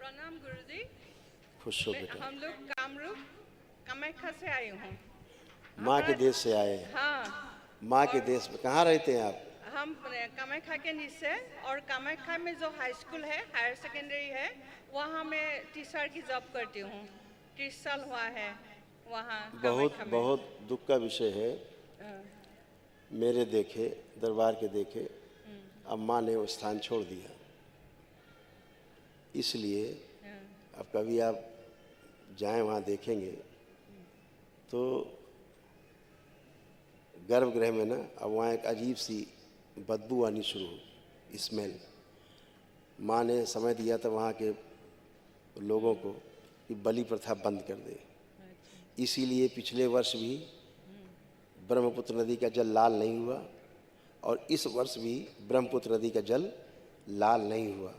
प्रणाम गुरुजी। खुश हो बेटा। हम लोग कामरूप कामाख्या से आए हूँ। माँ के देश से आए हैं। हाँ, माँ के और देश में कहाँ रहते हैं आप? हम कामाख्या के नीचे और कामाख्या में जो हाई स्कूल है, हायर सेकेंडरी है, वहाँ मैं टीचर की जॉब करती हूँ। 30 साल हुआ है वहाँ बहुत कामाख्या में। बहुत दुख का विषय है। हाँ, मेरे देखे, दरबार के देखे, अब माँ ने वो स्थान छोड़ दिया। इसलिए हाँ, अब कभी आप जाएं वहाँ देखेंगे तो गर्भगृह में ना अब वहाँ एक अजीब सी बदबू आनी शुरू हो, स्मेल। माँ ने समय दिया था वहाँ के लोगों को कि बलि प्रथा बंद कर दे। अच्छा, इसीलिए पिछले वर्ष भी ब्रह्मपुत्र नदी का जल लाल नहीं हुआ और इस वर्ष भी ब्रह्मपुत्र नदी का जल लाल नहीं हुआ।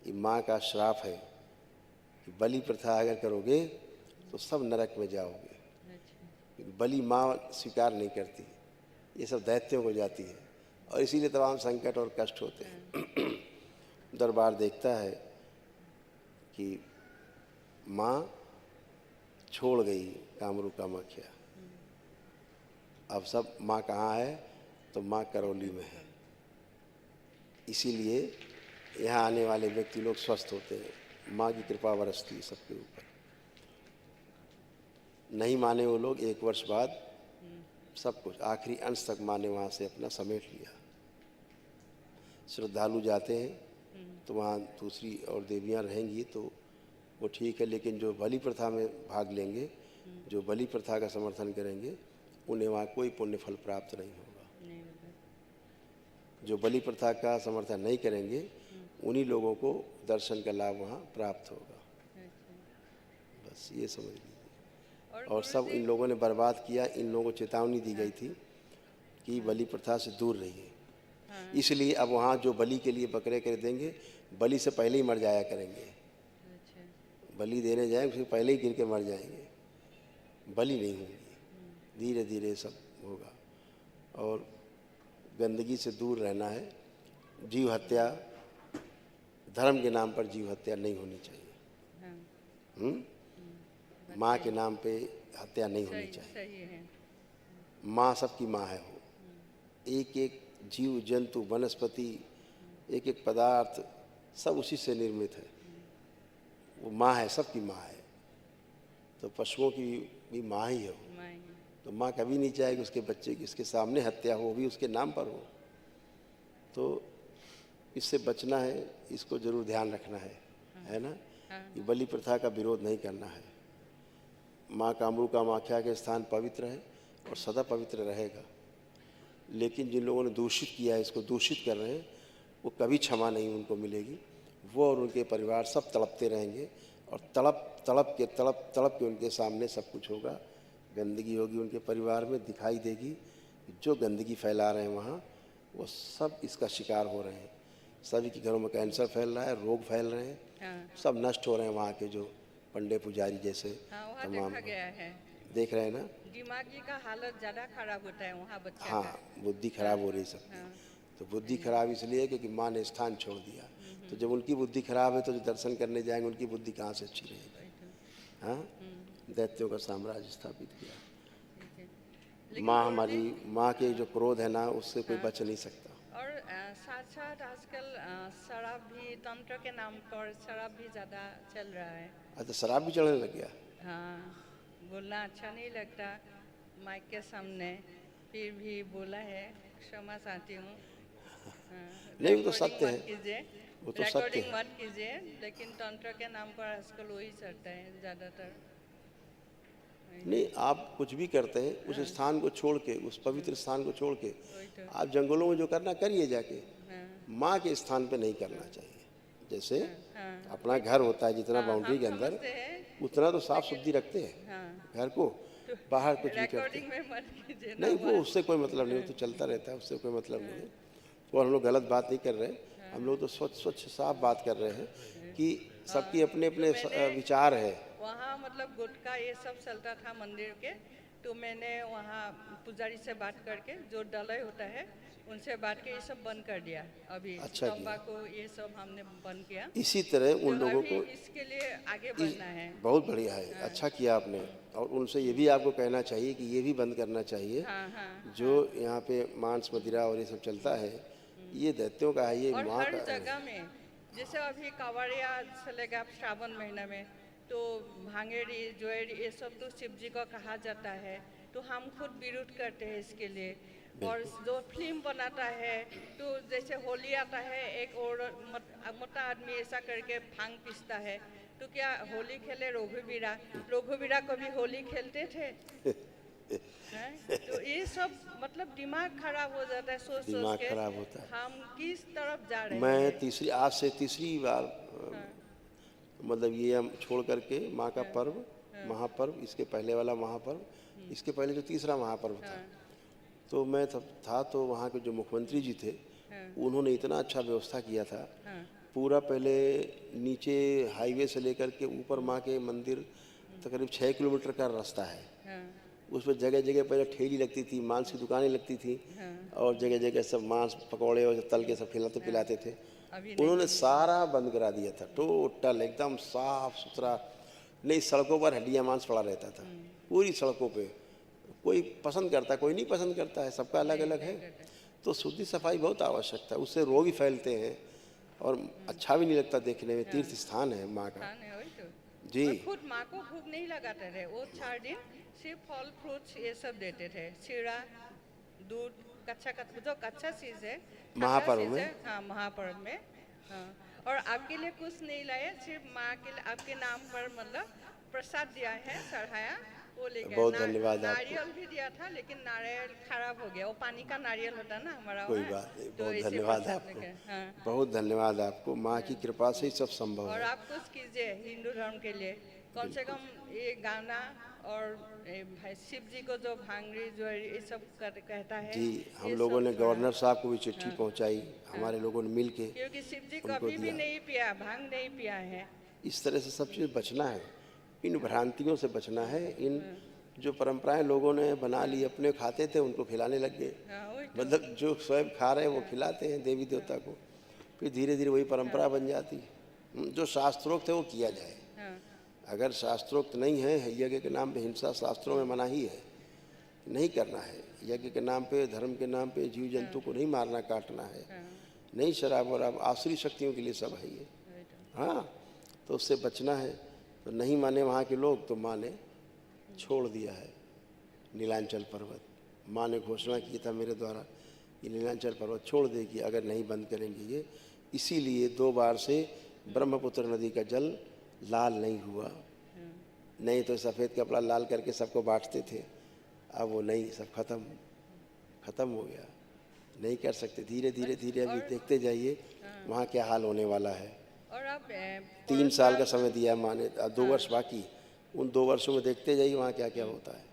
ये माँ का श्राप है कि बलि प्रथा अगर करोगे तो सब नरक में जाओगे। अच्छा, क्योंकि बलि माँ स्वीकार नहीं करती, ये सब दैत्यों को जाती है और इसीलिए तमाम संकट और कष्ट होते हैं। दरबार देखता है कि माँ छोड़ गई कामरू कामाख्या। अब सब माँ कहाँ है? तो माँ करौली में है। इसीलिए यहाँ आने वाले व्यक्ति लोग स्वस्थ होते हैं। माँ की कृपा बरसती है सबके ऊपर। नहीं माने वो लोग एक वर्ष बाद सब कुछ आखिरी अंश तक माँ ने वहाँ से अपना समेट लिया। श्रद्धालु जाते हैं तो वहाँ दूसरी और देवियाँ रहेंगी तो वो ठीक है, लेकिन जो बलि प्रथा में भाग लेंगे, जो बलि प्रथा का समर्थन करेंगे, उन्हें वहाँ कोई पुण्य फल प्राप्त नहीं होगा। नहीं होगा। जो बलि प्रथा का समर्थन नहीं करेंगे उन्हीं लोगों को दर्शन का लाभ वहाँ प्राप्त होगा। अच्छा, बस ये समझ लीजिए। और सब गुरुजी, इन लोगों ने बर्बाद किया। इन लोगों को चेतावनी दी गई थी कि बलि प्रथा से दूर रहिए। हाँ, इसलिए अब वहाँ जो बलि के लिए बकरे कर देंगे, बलि से पहले ही मर जाया करेंगे। अच्छा, बलि देने जाए उससे पहले ही गिर के मर जाएंगे, बलि नहीं होंगी। धीरे धीरे सब होगा। और गंदगी से दूर रहना है। जीव हत्या, धर्म के नाम पर जीव हत्या नहीं होनी चाहिए। हाँ, माँ के नाम पे हत्या नहीं होनी सही चाहिए। सही है। माँ सबकी माँ है। वो एक एक जीव जंतु वनस्पति, एक एक पदार्थ सब उसी से निर्मित है। वो माँ है, सबकी माँ है। तो पशुओं की भी माँ ही है वो। माँ ही। तो माँ कभी नहीं चाहेगी उसके बच्चे की उसके सामने हत्या हो, भी उसके नाम पर हो। तो इससे बचना है, इसको जरूर ध्यान रखना है ना। हाँ, ये बलि प्रथा का विरोध नहीं करना है। माँ कामरू कामाख्या के स्थान पवित्र है और सदा पवित्र रहेगा। लेकिन जिन लोगों ने दूषित किया है, इसको दूषित कर रहे हैं, वो कभी क्षमा नहीं उनको मिलेगी। वो और उनके परिवार सब तड़पते रहेंगे और तड़प के उनके सामने सब कुछ होगा। गंदगी होगी उनके परिवार में, दिखाई देगी। जो गंदगी फैला रहे हैं वहाँ, वो सब इसका शिकार हो रहे हैं। सभी के घरों में कैंसर फैल रहा है, रोग फैल रहे हैं, हाँ, सब नष्ट हो रहे हैं। वहाँ के जो पंडे पुजारी जैसे हाँ, वहाँ तमाम देखा गया है। देख रहे हैं ना। दिमागी का हालत ज़्यादा खराब होता है वहाँ बच्चे हाँ, का। बुद्धि खराब हो रही सबकी। हाँ, तो बुद्धि खराब इसलिए क्योंकि माँ ने स्थान छोड़ दिया। तो जब उनकी बुद्धि खराब है तो जो दर्शन करने जाएंगे उनकी बुद्धि कहाँ से अच्छी रहेगी? वही तो, हाँ, दैत्यों का साम्राज्य स्थापित किया। ठीक है। लेकिन माँ गुरुजी, हमारी, माँ के जो क्रोध है ना, उससे कोई हाँ, बच नहीं सकता। और साथ साथ आजकल शराब भी, तंत्र के नाम पर शराब भी ज़्यादा चल रहा है। अच्छा, शराब भी चढ़ने लग गया? हाँ, बोलना अच्छा नहीं लगता माइक के सामने, फिर भी बोला है, क्षमा चाहती हूँ। नहीं, वो तो रिकॉर्डिंग सत्य मत है। कीजिए, वो तो सत्य रिकॉर्डिंग है। मत कीजिए, लेकिन तंत्र के नाम पर आजकल वही चलता है ज़्यादातर। वही नहीं, आप कुछ भी करते हैं उस हाँ, स्थान को छोड़ के, उस पवित्र स्थान को छोड़ के वही तो, आप जंगलों में जो करना करिए जाके। हाँ, माँ के स्थान पे नहीं करना चाहिए। जैसे हाँ, अपना वही घर तो, होता है जितना हाँ, बाउंड्री हम के अंदर, समझते हैं, उतना तो साफ लेकिन सुथरी रखते हैं हाँ, घर को। तो बाहर कुछ भी करते रिकॉर्डिंग हैं। में मत कीजिए ना नहीं, वो बात। उससे कोई मतलब नहीं, वो तो चलता रहता है, उससे कोई मतलब नहीं है। तो हम लोग गलत बात नहीं कर रहे हैं। हम लोग तो स्वच्छ स्वच्छ साफ बात कर रहे हैं कि सबकी अपने तो अपने मैंने विचार है। वहाँ मतलब गुटखा ये सब चलता था मंदिर के, तो मैंने वहाँ पुजारी से बात करके जो डलय होता है उनसे बात के ये सब बंद कर दिया अभी। अच्छा किया। तंबाकू ये सब हमने बंद किया। इसी तरह उन तो लोगों अभी को इसके लिए आगे बढ़ना है। बहुत बढ़िया है, अच्छा किया आपने। और उनसे ये भी आपको कहना चाहिए कि ये भी बंद करना चाहिए। हाँ हाँ। जो यहाँ पे मांस मदिरा और ये सब चलता है, ये दैत्यों का है, ये और माँ हर का है। जगह में जैसे अभी कांवड़िया चलेगा श्रावण महीना में, तो भांगेड़ी ज्वेलरी ये सब तो शिव जी को कहा जाता है, तो हम खुद विरोध करते हैं इसके लिए। और जो फिल्म बनाता है, तो जैसे होली आता है, एक और मोटा आदमी ऐसा करके भांग पीसता है, तो क्या होली खेले रघुवीरा कभी होली खेलते थे? हैं? तो ये सब मतलब दिमाग खराब हो जाता है सोच दिमाग के खराब होता है। हम किस तरफ जा रहे हैं। मैं आज से तीसरी बार मतलब ये हम छोड़ करके माँ का पर्व, महापर्व, इसके पहले वाला महापर्व, इसके पहले जो तीसरा महापर्व था, तो मैं तब था, तो वहाँ के जो मुख्यमंत्री जी थे, उन्होंने इतना अच्छा व्यवस्था किया था। पूरा पहले नीचे हाईवे से लेकर के ऊपर माँ के मंदिर तकरीब 6 किलोमीटर का रास्ता है। उस पर जगह जगह पहले ठेली लगती थी, मांस की दुकानें लगती थी, और जगह जगह सब मांस पकौड़े और तल के सब खिलाते पिलाते थे। उन्होंने सारा बंद करा दिया था, टोटल एकदम साफ सुथरा। नहीं, सड़कों पर हड्डियाँ मांस पड़ा रहता था, पूरी सड़कों पे। कोई पसंद करता, कोई नहीं पसंद करता है, सबका अलग अलग है। तो शुद्धि सफाई बहुत आवश्यक है, उससे रोग ही फैलते हैं और अच्छा भी नहीं लगता देखने में। तीर्थ स्थान है माँ का जी। और खुद माँ को भूख नहीं लगाते थे, वो 4 दिन सिर्फ फल फ्रूट्स ये सब देते थे, शीरा, दूध, कच्चा जो कच्चा चीज़ है महापर्व में। हाँ, महापर्व में। हाँ। और आपके लिए कुछ नहीं लाए, सिर्फ माँ के लिए आपके नाम पर मतलब प्रसाद दिया है, चढ़ाया, वो ले गए। बहुत धन्यवाद आपको। नारियल भी दिया था, लेकिन नारियल खराब हो गया, वो पानी का नारियल होता है ना हमारा कोई वहाँ, बात नहीं, तो बहुत इसी धन्यवाद प्रसाद आपको। लेके, हाँ। बहुत धन्यवाद आपको, माँ की कृपा से ही सब संभव और है। आप कुछ कीजिए हिंदू धर्म के लिए, कम से कम ये गाना और शिव जी को जो भांगड़ी जो ये सब कहता है जी, हम ये लोगों सब ने थोड़ा- गवर्नर साहब को भी चिट्ठी पहुंचाई, हमारे लोगों ने मिल के क्योंकि शिव जी उनको कभी भी दिया। नहीं पिया, भांग नहीं पिया है। इस तरह से सब चीज़ बचना है, इन भ्रांतियों से बचना है। इन जो परंपराएं लोगों ने बना ली, अपने खाते थे उनको खिलाने लग गए। हाँ, वही तो। मतलब जो स्वयं खा रहे हैं वो खिलाते हैं देवी देवता को, फिर धीरे धीरे वही परंपरा बन जाती है। जो शास्त्रोक्त है वो किया जाए। हाँ, अगर शास्त्रोक्त नहीं है, यज्ञ के नाम पे हिंसा शास्त्रों में मनाही है, नहीं करना है। यज्ञ के नाम पे, धर्म के नाम पे जीव जंतु को नहीं मारना काटना है, नहीं शराब वराब, आसुरी शक्तियों के लिए सब है ये। वही तो। हाँ, तो उससे बचना है। तो नहीं माने वहाँ के लोग, तो माँ ने छोड़ दिया है नीलांचल पर्वत। माँ ने घोषणा की था मेरे द्वारा कि नीलांचल पर्वत छोड़ देगी अगर नहीं बंद करेंगे ये। इसीलिए 2 बार से ब्रह्मपुत्र नदी का जल लाल नहीं हुआ। नहीं तो सफ़ेद कपड़ा लाल करके सबको बांटते थे, अब वो नहीं, सब खत्म हो गया। नहीं कर सकते। धीरे धीरे धीरे अभी देखते जाइए वहाँ क्या हाल होने वाला है। और आप 3 साल का समय दिया है माँ ने, 2 वर्ष बाकी। उन 2 वर्षों में देखते जाइए वहाँ क्या क्या होता है।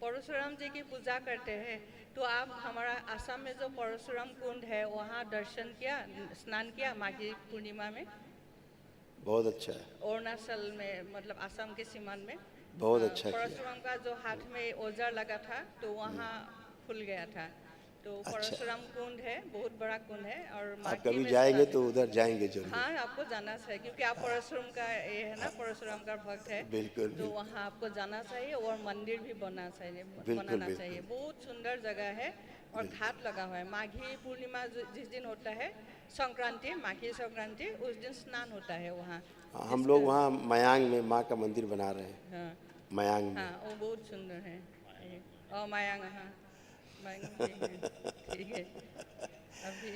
परशुराम जी की पूजा करते हैं, तो आप हमारा असम में जो परशुराम कुंड है वहाँ दर्शन किया, स्नान किया माघी पूर्णिमा में? बहुत अच्छा है। अरुणाचल में मतलब असम के सीमान में बहुत अच्छा किया। परशुराम का जो हाथ में औजार लगा था, तो वहाँ खुल गया था। तो परशुराम कुंड है, बहुत बड़ा कुंड है। और आप माघी कभी में जाएंगे स्नान- तो उधर जाएंगे जरूर। हाँ, आपको जाना चाहिए, क्योंकि आप परशुराम का ये है ना, परशुराम का भक्त है। बिल्कुल, तो वहाँ आपको जाना चाहिए और मंदिर भी बनाना चाहिए। बिल्कुल। बहुत सुंदर जगह है और घाट लगा हुआ है। माघी पूर्णिमा जिस दिन होता है, संक्रांति, माघी संक्रांति, उस दिन स्नान होता है वहाँ। हम लोग वहाँ मयांग में माँ का मंदिर बना रहे हैं। हाँ, मयांग में। हाँ, वो बहुत सुंदर है। और मायांग, हाँ, मायांग भी है। ठीक है, अभी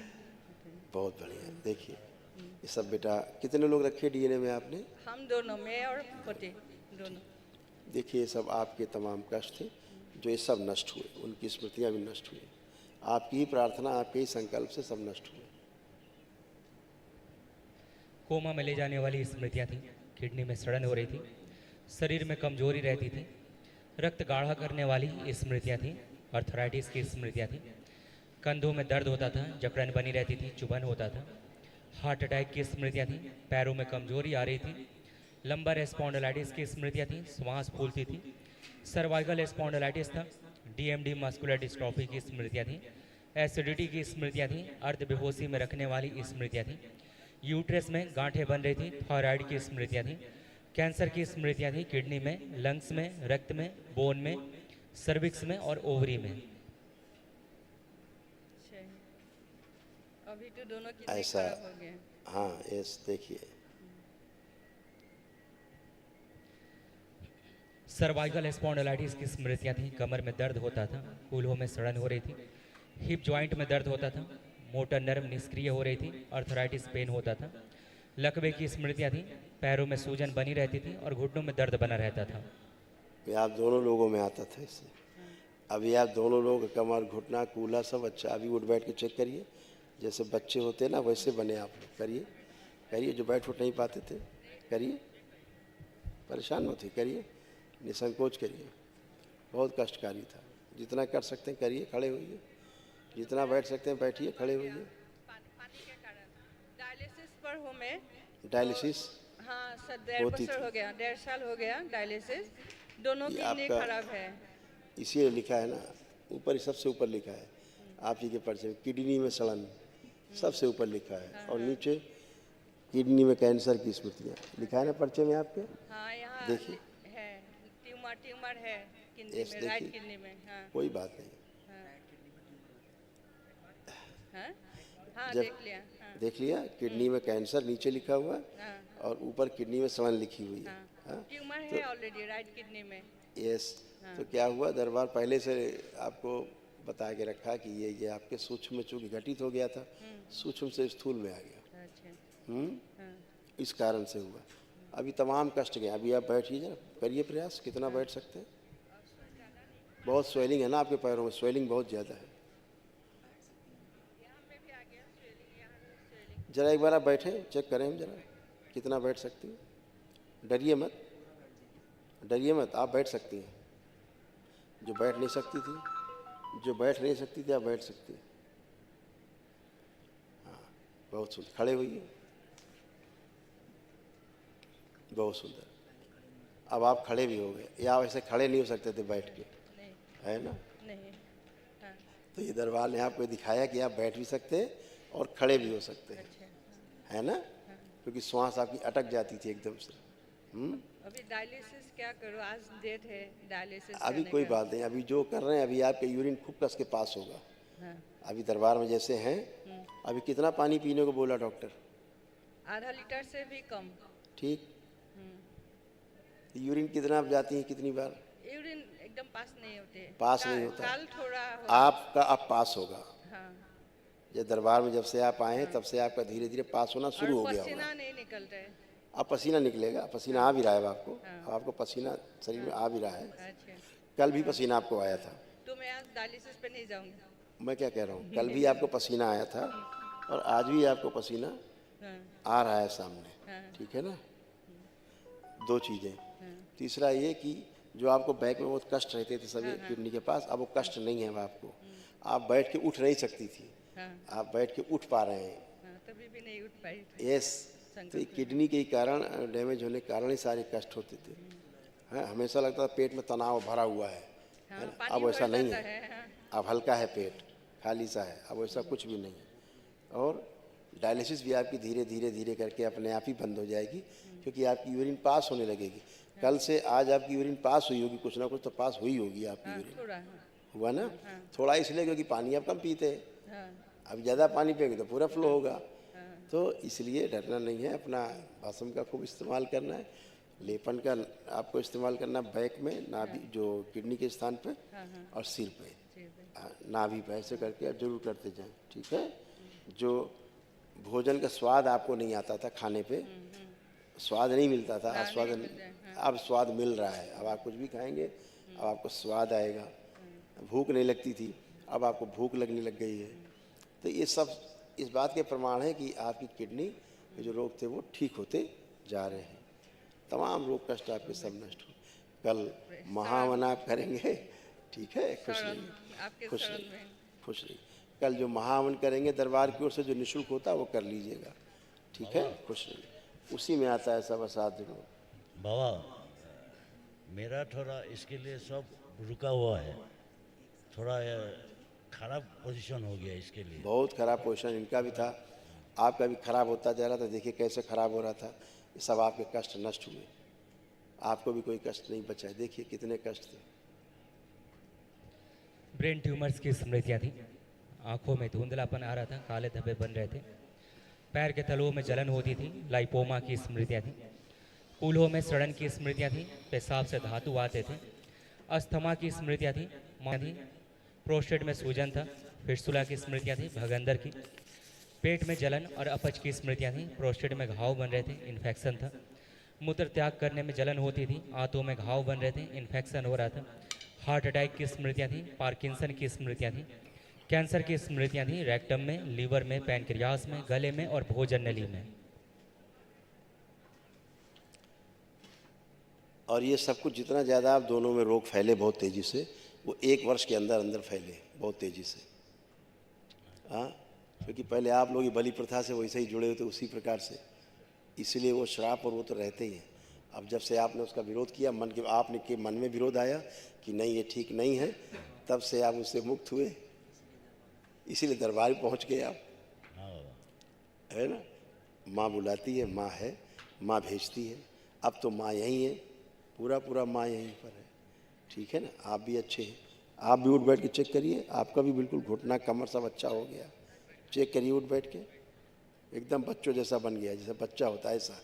बहुत बढ़िया। देखिए ये सब बेटा कितने लोग रखे डीएनए में आपने? हम दोनों, मैं और पति दोनों। देखिए ये सब आपके तमाम कष्ट थे जो ये सब नष्ट हुए, उनकी स्मृतियाँ भी नष्ट हुई। आपकी ही प्रार्थना, आपके ही संकल्प से सब नष्ट हुए। कोमा में ले जाने वाली स्मृतियाँ थी, किडनी में सड़न हो रही थी, शरीर में कमजोरी रहती थी, रक्त गाढ़ा करने वाली स्मृतियाँ थी, अर्थराइटिस की स्मृतियाँ थी, कंधों में दर्द होता था, जकड़न बनी रहती थी, चुभन होता था, हार्ट अटैक की स्मृतियाँ थी, पैरों में कमजोरी आ रही थी, लंबर स्पॉन्डिलाइटिस की स्मृतियाँ थी, श्वास फूलती थी, सर्वाइकल स्पॉन्डिलाइटिस था, डीएमडी मस्कुलर डिस्ट्रॉफी की स्मृतियाँ थी, एसिडिटी की स्मृतियाँ थीं, अर्ध बेहोशी में रखने वाली स्मृतियाँ थीं, यूट्रस में गांठें बन रही थी, थायराइड की स्मृतियाँ थीं, कैंसर की स्मृतियाँ थीं, किडनी में, लंग्स में, रक्त में, बोन में, सर्विक्स में और ओवरी में। अच्छा। अभी तो दोनों किडनी ऐसा खराब हो गए। हाँ, ये देखिए सर्वाइकल स्पॉन्डिलाइटिस की स्मृतियाँ थीं, कमर में दर्द होता था, कूल्हों में सड़न हो रही थी, हिप जॉइंट में दर्द होता था, मोटर नर्व निष्क्रिय हो रही थी, अर्थराइटिस पेन होता था, लकवे की स्मृतियाँ थीं, पैरों में सूजन बनी रहती थी और घुटनों में दर्द बना रहता था। ये आप दोनों लोगों में आता था इससे। अभी आप दोनों लोग कमर, घुटना, कूल्हा सब अच्छा। अभी उठ बैठ के चेक करिए, जैसे बच्चे होते हैं ना वैसे बने आप लोग। करिए करिए, जो बैठ उठ नहीं पाते थे करिए, परेशान मत होइए, करिए, निसंकोच करिए। बहुत कष्टकारी था। जितना कर सकते हैं करिए, खड़े होइए, जितना बैठ सकते हैं बैठिए, खड़े होइए। पानी के कारण डायलिसिस पर हूँ मैं। डायलिसिस हाँ सर, 1.5 होती बছर थी। हो गया, 1.5 साल हो गया डायलिसिस। दोनों ये किडनी आपका खराब है। इसीलिए लिखा है ना, ऊपर सबसे ऊपर लिखा है आप ही के पर्चे में, किडनी में सड़न सबसे ऊपर लिखा है, और नीचे किडनी में कैंसर की स्मृतियाँ लिखा है ना पर्चे में आपके। हाँ यहाँ देखिए। है, ट्यूमर है किडनी यस, में, देखिए। राइट किडनी में। हाँ कोई बात नहीं। हाँ हाँ, जब देख लिया। हाँ देख लिया, किडनी में कैंसर नीचे लिखा हुआ है हाँ और ऊपर किडनी में सड़न लिखी हुई है। हाँ, हाँ, ट्यूमर है ऑलरेडी राइट किडनी में। यस। तो क्या हुआ, दरबार पहले से आपको बता के रखा कि ये आपके सूक्ष्म में चूंकि घटित हो गया था, सूक्ष्म से स्थूल में आ गया। अच्छा। हाँ इस कारण से हुआ। अभी तमाम कष्ट गए। अभी आप बैठिए जरा, करिए प्रयास, कितना बैठ सकते हैं। बहुत स्वेलिंग है ना आपके पैरों में, स्वेलिंग बहुत ज़्यादा है। यहाँ पे भी आ गया स्वेलिंग, यहाँ भी स्वेलिंग। जरा एक बार आप बैठे, चेक करें हम जरा कितना बैठ सकती हैं। डरिए मत, डरिए मत, आप बैठ सकती हैं। जो बैठ नहीं सकती थी, जो बैठ नहीं सकती थी, आप बैठ सकती हैं। हाँ, बहुत सुंदर। खड़े हुइए, बहुत सुंदर। अब आप खड़े भी हो गए, या वैसे खड़े नहीं हो सकते थे बैठ के, नहीं है ना। नहीं। हाँ तो ये दरबार ने आपको दिखाया कि आप बैठ भी सकते हैं और खड़े भी हो सकते हैं, अच्छा। है ना। क्योंकि श्वास आपकी अटक जाती थी एकदम से। अभी डायलिसिस क्या करूँ, आज डेट है डायलिसिस अभी करने कोई का। बात नहीं, अभी जो कर रहे हैं, अभी आपके यूरिन खूब कस के पास होगा। हाँ अभी दरबार में जैसे हैं, अभी कितना पानी पीने को बोला डॉक्टर। आधा लीटर से भी कम। ठीक। यूरिन कितना आप जाती हैं, कितनी बार। यूरिन एकदम पास नहीं होते। पास नहीं होता। काल थोड़ा होता। आपका अब पास होगा। हाँ जब दरबार में जब से आप आए हैं तब से आपका धीरे धीरे पास होना शुरू हो और गया होगा। पसीना नहीं निकल रहा है। अब पसीना निकलेगा, पसीना आ भी रहा है आपको। अब आपको पसीना शरीर में आ भी रहा है। अच्छा, कल भी पसीना आपको आया था। तो मैं आज डायलिसिस पे नहीं जाऊंगी। मैं क्या कह रहा हूँ, कल भी आपको पसीना आया था और आज भी आपको पसीना हाँ आ रहा है सामने। हाँ ठीक है ना। दो चीज़ें। तीसरा ये कि जो आपको बैक में बहुत कष्ट रहते थे सभी किडनी के पास, अब वो कष्ट नहीं है अब आपको। आप बैठ के उठ नहीं सकती थी, हाँ आप बैठ के उठ पा रहे हैं। हाँ, तभी भी नहीं उठ पाई थी। यस। तो ये किडनी के कारण, डैमेज होने के कारण ही सारे कष्ट होते थे। हाँ, हमेशा लगता था पेट में तनाव भरा हुआ है हाँ, ना? पानी अब वैसा भर नहीं जाता है। हाँ। अब हल्का है पेट, खाली सा है, अब वैसा कुछ भी नहीं है। और डायलिसिस भी आपकी धीरे धीरे धीरे करके अपने आप ही बंद हो जाएगी, क्योंकि आपकी यूरिन पास होने लगेगी। कल से आज आपकी यूरिन पास हुई होगी, कुछ ना कुछ तो पास हुई होगी आपकी हाँ, यूरिन। थोड़ा हाँ हुआ ना। थोड़ा इसलिए क्योंकि पानी आप कम पीते हैं। हाँ अब ज़्यादा पानी पिएंगे तो पूरा फ्लो होगा। तो इसलिए डरना नहीं है, अपना भस्म का खूब इस्तेमाल करना है। लेपन का आपको इस्तेमाल करना बैक में, नाभि जो किडनी के स्थान पे और सिर पे, जी भाई। नाभि पे, ऐसे करके आप जरूर करते जाएं। ठीक है। जो भोजन का स्वाद आपको नहीं आता था खाने पे, स्वाद नहीं मिलता था, अब स्वाद, अब स्वाद मिल रहा है। अब आप कुछ भी खाएंगे अब आपको स्वाद आएगा। भूख नहीं लगती थी, अब आपको भूख लगने लग गई है। तो ये सब इस बात के प्रमाण है कि आपकी किडनी के जो रोग थे वो ठीक होते जा रहे हैं। तमाम रोग कष्ट आपके सब नष्ट हो। कल महावन आप करेंगे। ठीक है। खुश शरण, रहिए, आपके खुश शरण रहिए, में। खुश रहिए। कल जो महावन करेंगे दरबार की ओर से, जो निःशुल्क होता है वो कर लीजिएगा। ठीक है। खुश रहिए। उसी में आता है सब असाध्य रोग। बाबा, मेरा थोड़ा इसके लिए सब रुका हुआ है, थोड़ा खराब पोजीशन हो गया इसके लिए। बहुत खराब पोजीशन इनका भी था, आपका भी खराब होता जा रहा था। देखिए कैसे खराब हो रहा था। ये सब आपके कष्ट नष्ट हुए, आपको भी कोई कष्ट नहीं बचा है। देखिए कितने कष्ट थे। ब्रेन ट्यूमर्स की स्मृतियाँ थी। आंखों में धुंधलापन आ रहा था, काले धब्बे बन रहे थे, पैर के तलुओं में जलन होती थी, लाइपोमा की स्मृतियाँ थी, कूल्हों में सड़न की स्मृतियाँ थी, पेशाब से धातु आते थे, अस्थमा की स्मृतियाँ थी, थी, प्रोस्टेट में सूजन था, फिस्टुला की स्मृतियाँ थी, भगंदर की, पेट में जलन और अपच की स्मृतियाँ थी, प्रोस्टेट में घाव बन रहे थे, इन्फेक्शन था, मूत्र त्याग करने में जलन होती थी, आंतों में घाव बन रहे थे, इन्फेक्शन हो रहा था, हार्ट अटैक की स्मृतियाँ थी, पार्किंसन की स्मृतियाँ थी, कैंसर की स्मृतियाँ थी, रेक्टम में, लीवर में, पैनक्रियास में, गले में और भोजन नली में। और ये सब कुछ जितना ज़्यादा आप दोनों में रोग फैले बहुत तेज़ी से, वो 1 वर्ष के अंदर अंदर फैले बहुत तेज़ी से। हाँ, क्योंकि पहले आप लोग बलि प्रथा से वैसे ही जुड़े हुए थे उसी प्रकार से, इसलिए वो श्राप और वो तो रहते ही हैं। अब जब से आपने उसका विरोध किया, आपने के मन में विरोध आया कि नहीं ये ठीक नहीं है, तब से आप उससे मुक्त हुए, इसीलिए दरबार पहुंच गए आप, है ना। माँ बुलाती है, माँ है, माँ भेजती है। अब तो माँ यहीं है, पूरा पूरा माँ यहीं पर है, ठीक है ना। आप भी अच्छे हैं, आप भी उठ बैठ के चेक करिए, आपका भी बिल्कुल घुटना कमर सब अच्छा हो गया। चेक करिए उठ बैठ के, एकदम बच्चों जैसा बन गया, जैसे बच्चा होता है ऐसा,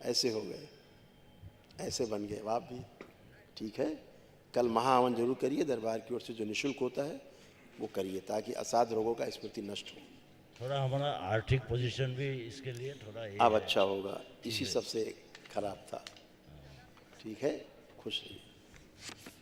ऐसे हो गए, ऐसे बन गए आप भी, ठीक है। कल महाहवन जरूर करिए, दरबार की ओर से जो निःशुल्क होता है वो करिए, ताकि असाध रोगों का स्मृति नष्ट हो। थोड़ा हमारा आर्थिक पोजीशन भी इसके लिए थोड़ा अब अच्छा होगा, इसी सबसे खराब था, ठीक है। खुश रहिए।